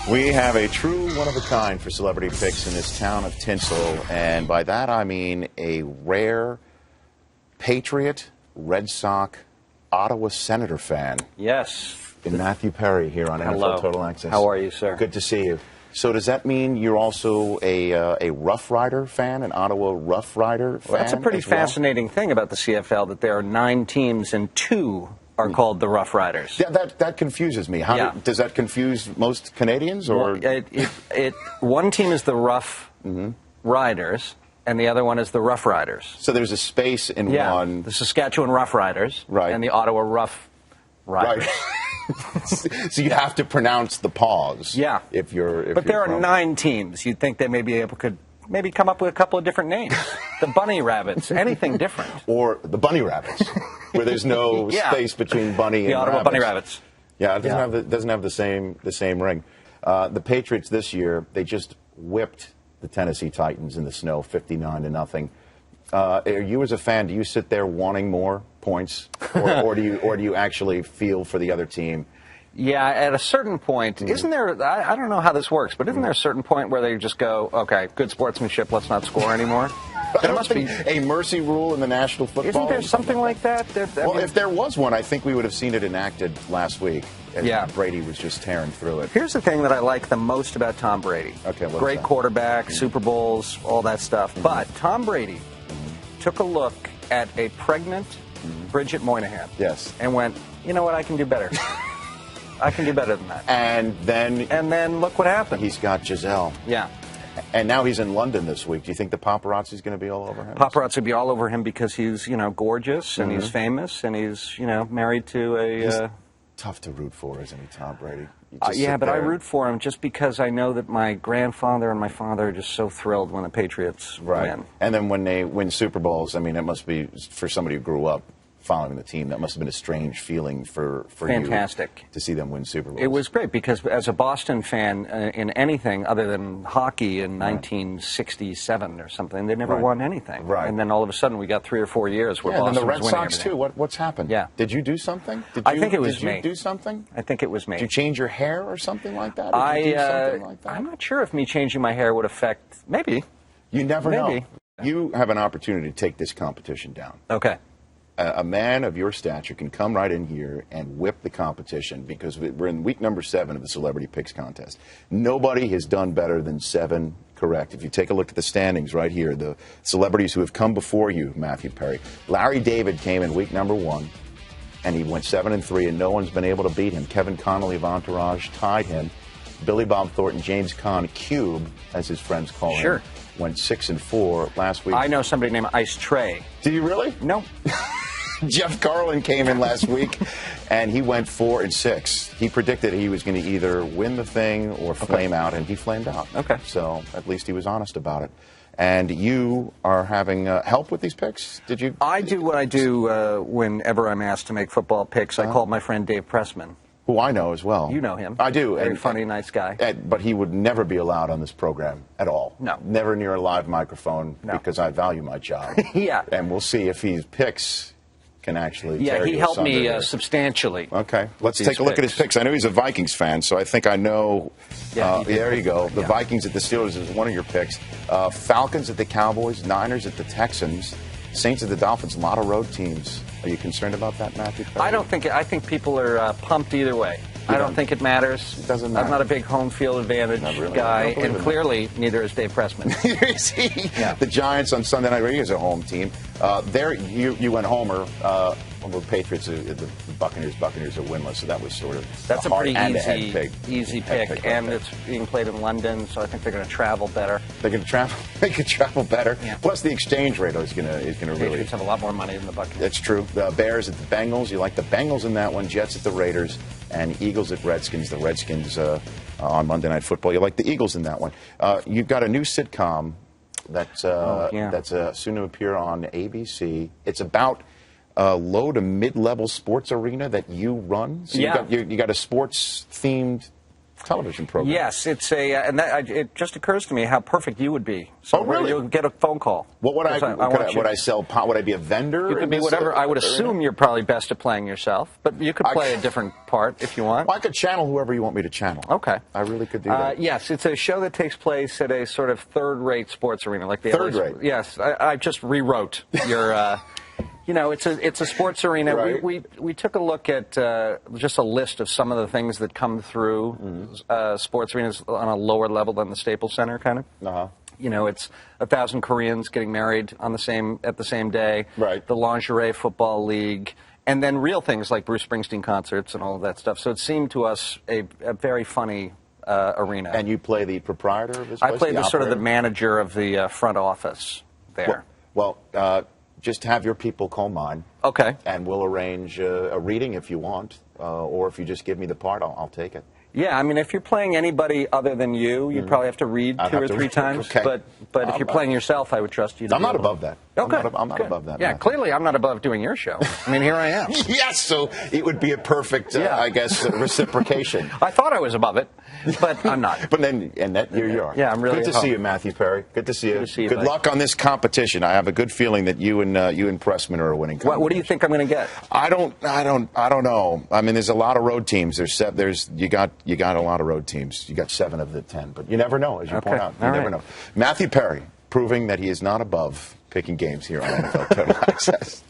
We have a true one-of-a-kind for celebrity picks in this town of Tinsel, and by that I mean a rare Patriot, Red Sox, Ottawa Senator fan. Yes. In Matthew Perry here on Hello. NFL Total Access. How are you, sir? Good to see you. So does that mean you're also a Rough Rider fan, an Ottawa Rough Rider fan? Well, that's a pretty fascinating thing about the CFL, that there are 9 teams and 2 are called the Rough Riders. Yeah, that confuses me. Does that confuse most Canadians? Or one team is the Rough Riders, and the other one is the Rough Riders. So there's a space in one. The Saskatchewan Rough Riders, right, and the Ottawa Rough Riders. Right. So you have to pronounce the pause. Yeah. But there are 9 teams. You'd think they could maybe come up with a couple of different names. The Bunny Rabbits, anything different. Or the Bunny Rabbits, where there's no space between bunny and the Ottawa rabbits. Bunny Rabbits. Yeah, it doesn't have the same ring. The Patriots this year, they just whipped the Tennessee Titans in the snow, 59-0. Are you, as a fan, do you sit there wanting more points, or do you actually feel for the other team? Yeah, at a certain point, isn't there, I don't know how this works, but isn't there a certain point where they just go, okay, good sportsmanship, let's not score anymore? There must be a mercy rule in the National Football. Isn't there something like that? If there was one, I think we would have seen it enacted last week. As Brady was just tearing through it. Here's the thing that I like the most about Tom Brady. Okay, great quarterback, Super Bowls, all that stuff. But Tom Brady took a look at a pregnant Bridget Moynihan. Yes. And went, you know what, I can do better. I can do better than that. And then look what happened. He's got Giselle. Yeah. And now he's in London this week. Do you think the paparazzi's going to be all over him? Paparazzi will be all over him because he's, gorgeous and he's famous and he's, married to a... He's tough to root for, isn't he, Tom Brady? Yeah, but I root for him just because I know that my grandfather and my father are just so thrilled when the Patriots win. And then when they win Super Bowls, I mean, it must be, for somebody who grew up following the team, that must have been a strange feeling for Fantastic. You to see them win Super Bowls. It was great because as a Boston fan, in anything other than hockey in 1967 or something, they never won anything. Right. And then all of a sudden we got 3 or 4 years where Boston and the Red was winning Sox too. What's happened? Yeah. Did you do something? I think it was me. Did you do something? I think it was me. Did you change your hair or something like that? Did you do something like that? I'm not sure if me changing my hair would affect. Maybe. You never know. You have an opportunity to take this competition down. Okay. A man of your stature can come right in here and whip the competition, because we're in week number 7 of the Celebrity Picks contest. Nobody has done better than 7 correct. If you take a look at the standings right here, the celebrities who have come before you, Matthew Perry. Larry David came in week number 1, and he went 7-3, and no one's been able to beat him. Kevin Connolly of Entourage tied him. Billy Bob Thornton, James Caan, Cube, as his friends call him, went 6-4 last week. I know somebody named Ice Tray. Do you really? No. Jeff Garland came in last week, and he went 4-6. He predicted he was going to either win the thing or flame out, and he flamed out. Okay. So at least he was honest about it. And you are having help with these picks? Did you? I do what I do whenever I'm asked to make football picks. I call my friend Dave Pressman. Who I know as well. You know him. I do. Very funny, nice guy. But he would never be allowed on this program at all. No. Never near a live microphone, because I value my job. Yeah. And we'll see if his picks can actually he helped me substantially. Okay, let's take a look at his picks. I know he's a Vikings fan, so I think I know. There you go. The Vikings at the Steelers is one of your picks. Falcons at the Cowboys, Niners at the Texans, Saints at the Dolphins. A lot of road teams. Are you concerned about that, Matthew? I think people are pumped either way. I don't think it matters. It doesn't matter. I'm not a big home field advantage guy, and clearly neither is Dave Pressman. The Giants on Sunday Night Radio is a home team. There, you went homer. The Patriots, the Buccaneers are winless, so that was sort of that's a pretty easy pick, and it's being played in London, so I think they're going to travel better. They're going to travel. They can travel better. Yeah. Plus, the exchange rate is going to really. Patriots have a lot more money than the Buccaneers. That's true. The Bears at the Bengals. You like the Bengals in that one. Jets at the Raiders, and Eagles at Redskins. The Redskins on Monday Night Football. You like the Eagles in that one. You've got a new sitcom that's soon to appear on ABC. It's about low to mid-level sports arena that you run. So you got a sports-themed television program. Yes, it's it just occurs to me how perfect you would be. So Oh, really? You'll get a phone call. What would would I sell? Would I be a vendor? You could be whatever. I would assume you're probably best at playing yourself, but you could play a different part if you want. Well, I could channel whoever you want me to channel. Okay. I really could do that. Yes, it's a show that takes place at a sort of third-rate sports arena, like the Third rate. Yes, I just rewrote your. It's a sports arena. Right. We took a look at just a list of some of the things that come through sports arenas on a lower level than the Staples Center, kind of. Uh-huh. It's 1,000 Koreans getting married at the same day. Right. The lingerie football league. And then real things like Bruce Springsteen concerts and all of that stuff. So it seemed to us a very funny arena. And you play the proprietor of this place? I play the sort of the operator? manager of the front office there. Well, just have your people call mine. Okay. And we'll arrange a reading if you want, or if you just give me the part, I'll take it. Yeah, I mean, if you're playing anybody other than you'd probably have to read I'd two have or to three read. times. Okay. But if you're playing yourself, I would trust you to I'm be not able to- above that. Okay. I'm not Good. above that. Yeah, Matthew. clearly I'm not above doing your show. I mean, here I am. Yes, so it would be a perfect, Yeah. I guess, reciprocation. I thought I was above it, but I'm not. But then, here you are. Yeah, I'm really good to at home. see you, Matthew Perry. Good to see you. Good to see you, Good buddy. luck on this competition. I have a good feeling that you and Pressman are a winning. What do you think I'm going to get? I don't know. I mean, there's a lot of road teams. You got a lot of road teams. You got 7 of the 10, but you never know, as you Okay. point out. You All never right. know. Matthew Perry, proving that he is not above picking games here on NFL Total Access.